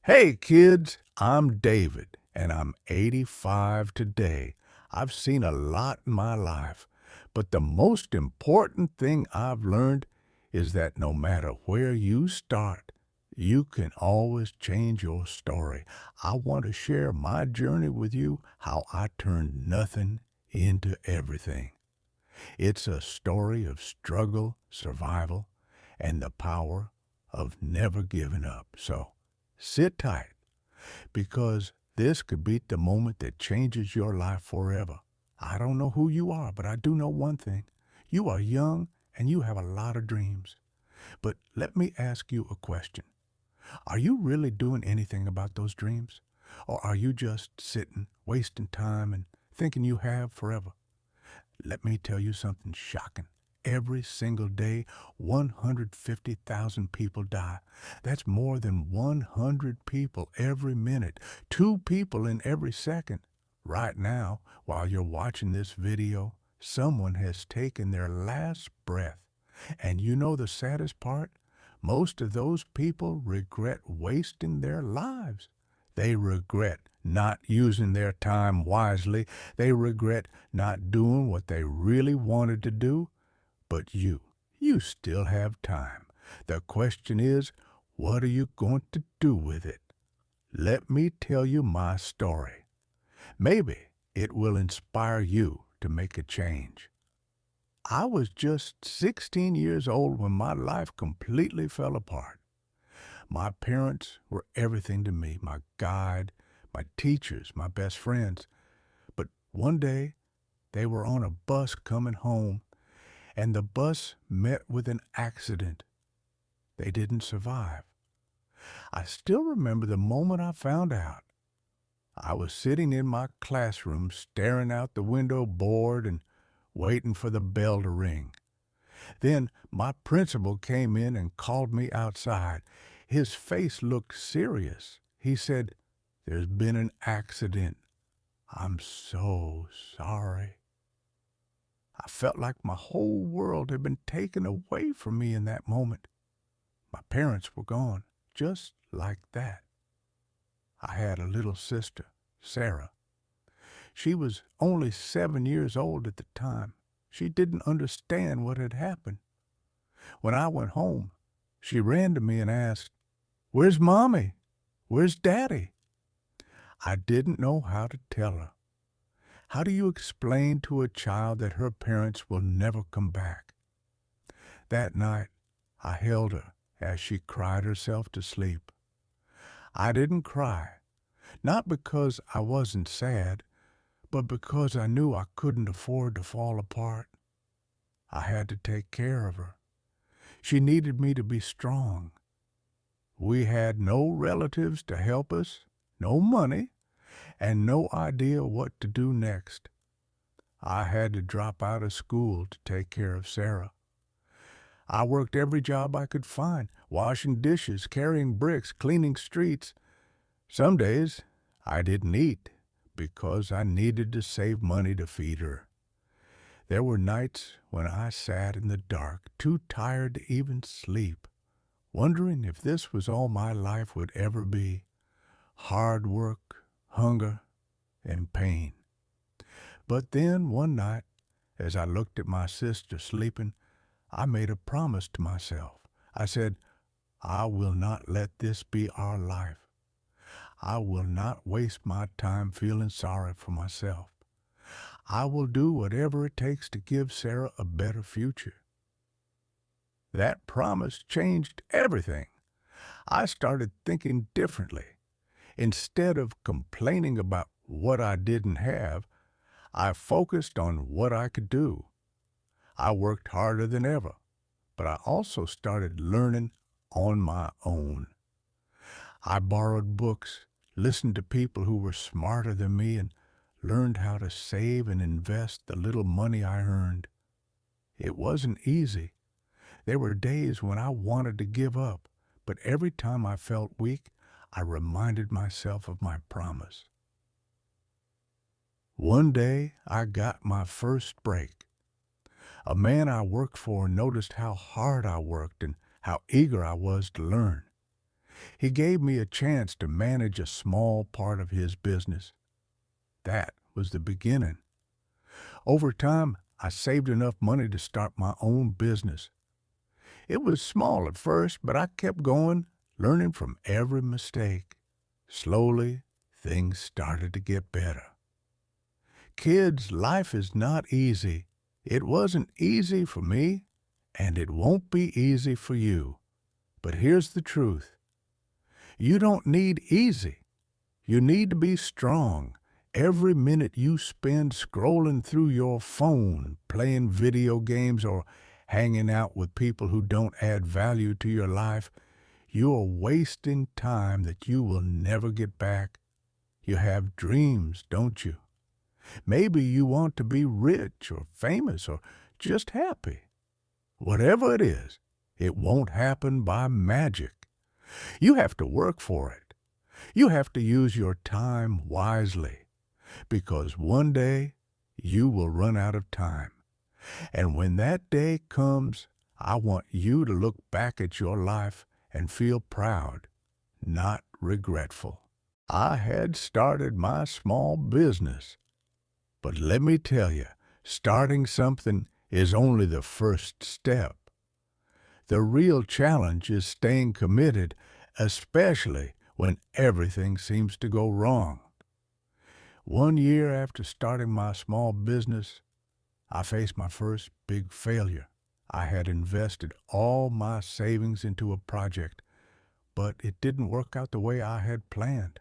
Hey kids, I'm David, and I'm 85 today. I've seen a lot in my life, but the most important thing I've learned is that no matter where you start, you can always change your story. I want to share my journey with you, how I turned nothing into everything. It's a story of struggle, survival, and the power of never giving up. So sit tight because this could be the moment that changes your life forever. I don't know who you are, but I do know one thing. You are young and you have a lot of dreams. But let me ask you a question. Are you really doing anything about those dreams? Or are you just sitting, wasting time, and thinking you have forever? Let me tell you something shocking. Every single day, 150,000 people die. That's more than 100 people every minute, 2 people in every second. Right now, while you're watching this video, someone has taken their last breath. And you know the saddest part? Most of those people regret wasting their lives. They regret not using their time wisely. They regret not doing what they really wanted to do. But you still have time. The question is, what are you going to do with it? Let me tell you my story. Maybe it will inspire you to make a change. I was just 16 years old when my life completely fell apart. My parents were everything to me, my guide, my teachers, my best friends. But one day, they were on a bus coming home, and the bus met with an accident. They didn't survive. I still remember the moment I found out. I was sitting in my classroom, staring out the window, bored and waiting for the bell to ring. Then my principal came in and called me outside. His face looked serious. He said, "There's been an accident. I'm so sorry." I felt like my whole world had been taken away from me in that moment. My parents were gone, just like that. I had a little sister, Sarah. She was only 7 years old at the time. She didn't understand what had happened. When I went home, she ran to me and asked, "Where's Mommy? Where's Daddy?" I didn't know how to tell her. How do you explain to a child that her parents will never come back? That night, I held her as she cried herself to sleep. I didn't cry, not because I wasn't sad, but because I knew I couldn't afford to fall apart. I had to take care of her. She needed me to be strong. We had no relatives to help us, no money, and no idea what to do next. I had to drop out of school to take care of Sarah. I worked every job I could find, washing dishes, carrying bricks, cleaning streets. Some days I didn't eat because I needed to save money to feed her. There were nights when I sat in the dark, too tired to even sleep, wondering if this was all my life would ever be. Hard work, hunger, and pain. But then one night, as I looked at my sister sleeping, I made a promise to myself. I said, I will not let this be our life. I will not waste my time feeling sorry for myself. I will do whatever it takes to give Sarah a better future. That promise changed everything. I started thinking differently. Instead of complaining about what I didn't have, I focused on what I could do. I worked harder than ever, but I also started learning on my own. I borrowed books, listened to people who were smarter than me, and learned how to save and invest the little money I earned. It wasn't easy. There were days when I wanted to give up, but every time I felt weak, I reminded myself of my promise. One day, I got my first break. A man I worked for noticed how hard I worked and how eager I was to learn. He gave me a chance to manage a small part of his business. That was the beginning. Over time, I saved enough money to start my own business. It was small at first, but I kept going, learning from every mistake. Slowly, things started to get better. Kids, life is not easy. It wasn't easy for me, and it won't be easy for you. But here's the truth. You don't need easy. You need to be strong. Every minute you spend scrolling through your phone, playing video games, or hanging out with people who don't add value to your life, you are wasting time that you will never get back. You have dreams, don't you? Maybe you want to be rich or famous or just happy. Whatever it is, it won't happen by magic. You have to work for it. You have to use your time wisely, because one day you will run out of time. And when that day comes, I want you to look back at your life and feel proud, not regretful. I had started my small business, but let me tell you, starting something is only the first step. The real challenge is staying committed, especially when everything seems to go wrong. 1 year after starting my small business, I faced my first big failure. I had invested all my savings into a project, but it didn't work out the way I had planned.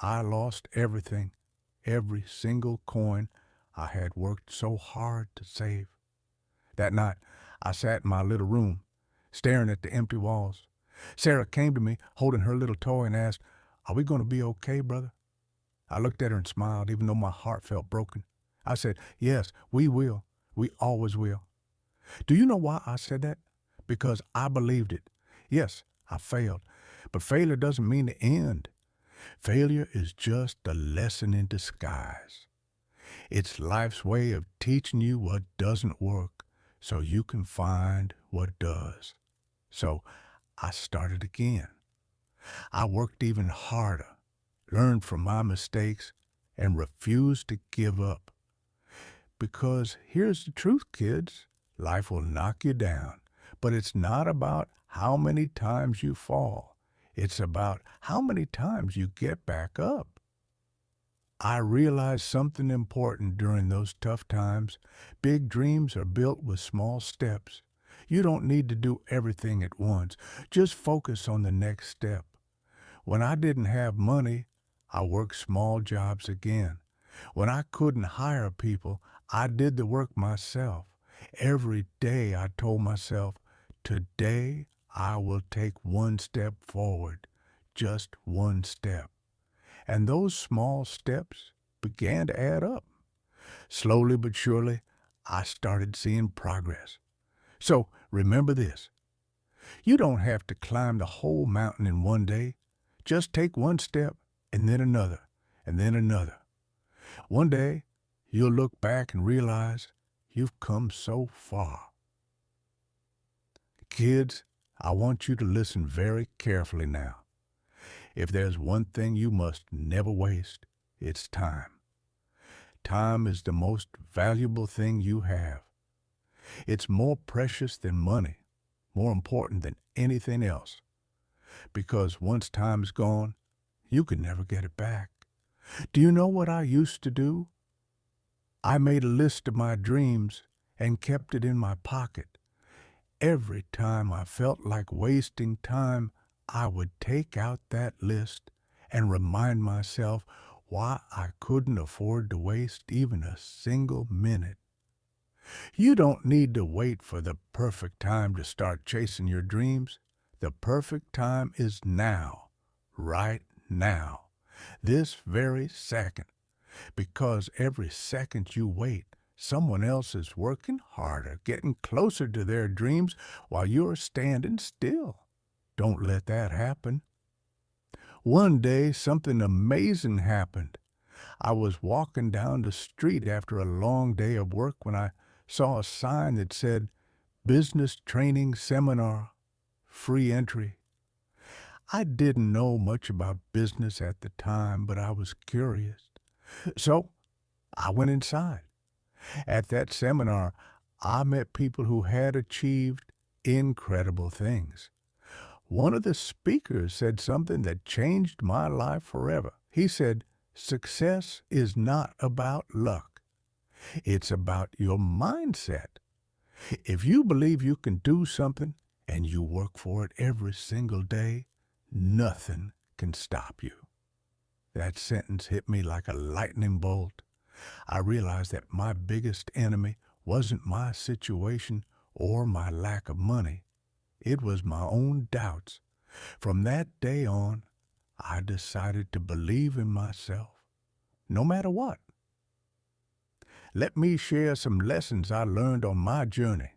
I lost everything, every single coin I had worked so hard to save. That night, I sat in my little room, staring at the empty walls. Sarah came to me, holding her little toy, and asked, "Are we going to be okay, brother?" I looked at her and smiled, even though my heart felt broken. I said, "Yes, we will. We always will." Do you know why I said that? Because I believed it. Yes, I failed, but failure doesn't mean the end. Failure is just a lesson in disguise. It's life's way of teaching you what doesn't work so you can find what does. So I started again. I worked even harder, learned from my mistakes, and refused to give up. Because here's the truth, kids. Life will knock you down, but it's not about how many times you fall. It's about how many times you get back up. I realized something important during those tough times. Big dreams are built with small steps. You don't need to do everything at once. Just focus on the next step. When I didn't have money, I worked small jobs again. When I couldn't hire people, I did the work myself. Every day I told myself, today I will take one step forward, just one step. And those small steps began to add up. Slowly but surely, I started seeing progress. So remember this. You don't have to climb the whole mountain in one day. Just take one step and then another and then another. One day, you'll look back and realize you've come so far. Kids, I want you to listen very carefully now. If there's one thing you must never waste, it's time. Time is the most valuable thing you have. It's more precious than money, more important than anything else. Because once time's gone, you can never get it back. Do you know what I used to do? I made a list of my dreams and kept it in my pocket. Every time I felt like wasting time, I would take out that list and remind myself why I couldn't afford to waste even a single minute. You don't need to wait for the perfect time to start chasing your dreams. The perfect time is now, right now, this very second. Because every second you wait, someone else is working harder, getting closer to their dreams while you're standing still. Don't let that happen. One day, something amazing happened. I was walking down the street after a long day of work when I saw a sign that said, "Business Training Seminar, Free Entry." I didn't know much about business at the time, but I was curious. So I went inside. At that seminar, I met people who had achieved incredible things. One of the speakers said something that changed my life forever. He said, "Success is not about luck. It's about your mindset. If you believe you can do something and you work for it every single day, nothing can stop you." That sentence hit me like a lightning bolt. I realized that my biggest enemy wasn't my situation or my lack of money. It was my own doubts. From that day on, I decided to believe in myself, no matter what. Let me share some lessons I learned on my journey.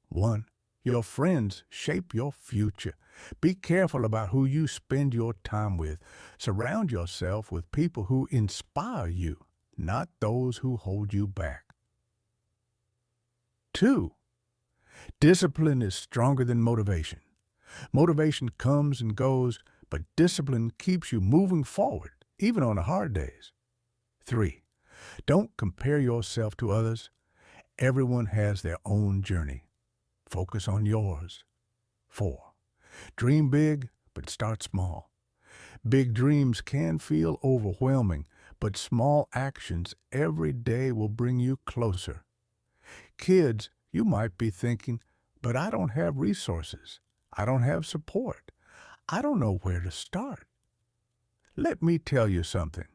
1. Your friends shape your future. Be careful about who you spend your time with. Surround yourself with people who inspire you, not those who hold you back. 2. Discipline is stronger than motivation. Motivation comes and goes, but discipline keeps you moving forward, even on the hard days. 3. Don't compare yourself to others. Everyone has their own journey. Focus on yours. 4. Dream big, but start small. Big dreams can feel overwhelming, but small actions every day will bring you closer. Kids, you might be thinking, "But I don't have resources. I don't have support. I don't know where to start." Let me tell you something.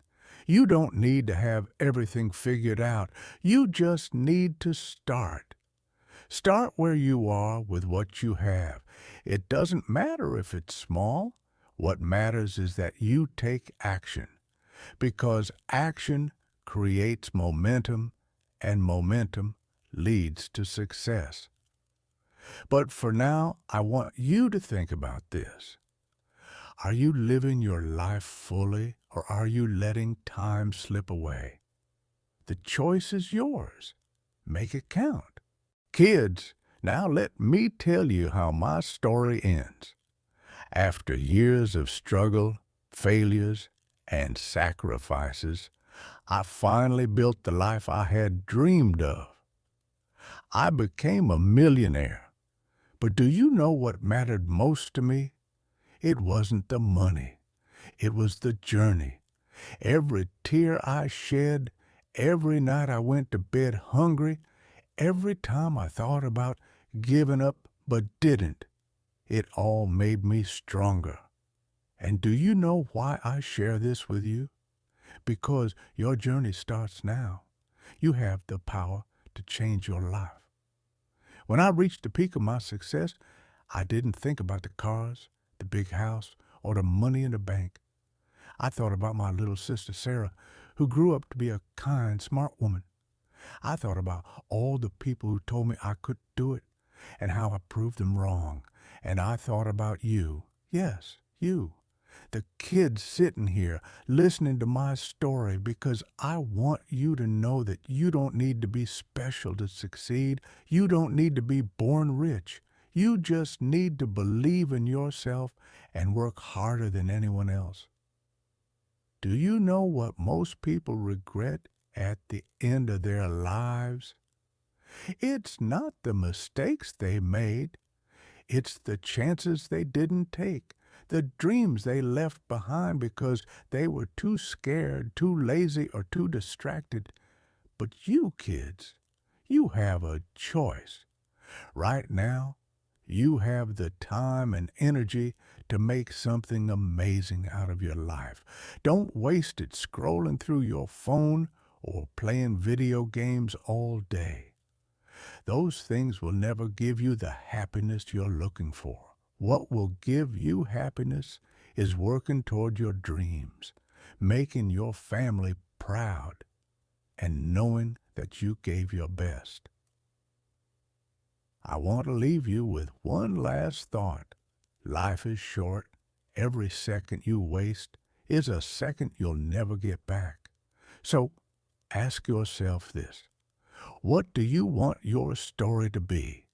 You don't need to have everything figured out. You just need to start. Start where you are with what you have. It doesn't matter if it's small. What matters is that you take action, because action creates momentum, and momentum leads to success. But for now, I want you to think about this. Are you living your life fully, or are you letting time slip away? The choice is yours. Make it count. Kids, now let me tell you how my story ends. After years of struggle, failures, and sacrifices, I finally built the life I had dreamed of. I became a millionaire. But do you know what mattered most to me? It wasn't the money. It was the journey. Every tear I shed, every night I went to bed hungry, every time I thought about giving up but didn't, it all made me stronger. And do you know why I share this with you? Because your journey starts now. You have the power to change your life. When I reached the peak of my success, I didn't think about the cars, the big house, or the money in the bank. I thought about my little sister Sarah, who grew up to be a kind, smart woman. I thought about all the people who told me I couldn't do it, and how I proved them wrong. And I thought about you, yes, you, the kids sitting here listening to my story, because I want you to know that you don't need to be special to succeed. You don't need to be born rich. You just need to believe in yourself and work harder than anyone else. Do you know what most people regret at the end of their lives? It's not the mistakes they made. It's the chances they didn't take, the dreams they left behind because they were too scared, too lazy, or too distracted. But you kids, you have a choice. Right now, you have the time and energy to make something amazing out of your life. Don't waste it scrolling through your phone or playing video games all day. Those things will never give you the happiness you're looking for. What will give you happiness is working toward your dreams, making your family proud, and knowing that you gave your best. I want to leave you with one last thought. Life is short. Every second you waste is a second you'll never get back. So ask yourself this. What do you want your story to be?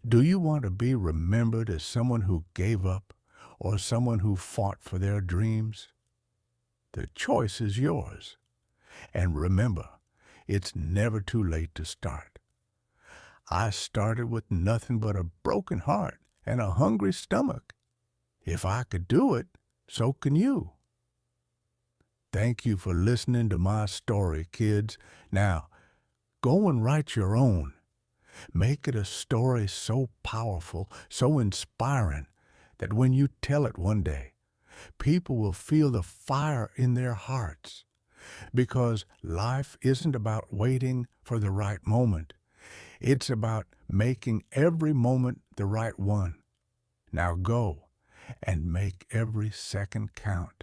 Do you want to be remembered as someone who gave up, or someone who fought for their dreams? The choice is yours. And remember, it's never too late to start. I started with nothing but a broken heart and a hungry stomach. If I could do it, so can you. Thank you for listening to my story, kids. Now, go and write your own. Make it a story so powerful, so inspiring, that when you tell it one day, people will feel the fire in their hearts. Because life isn't about waiting for the right moment. It's about making every moment the right one. Now go and make every second count.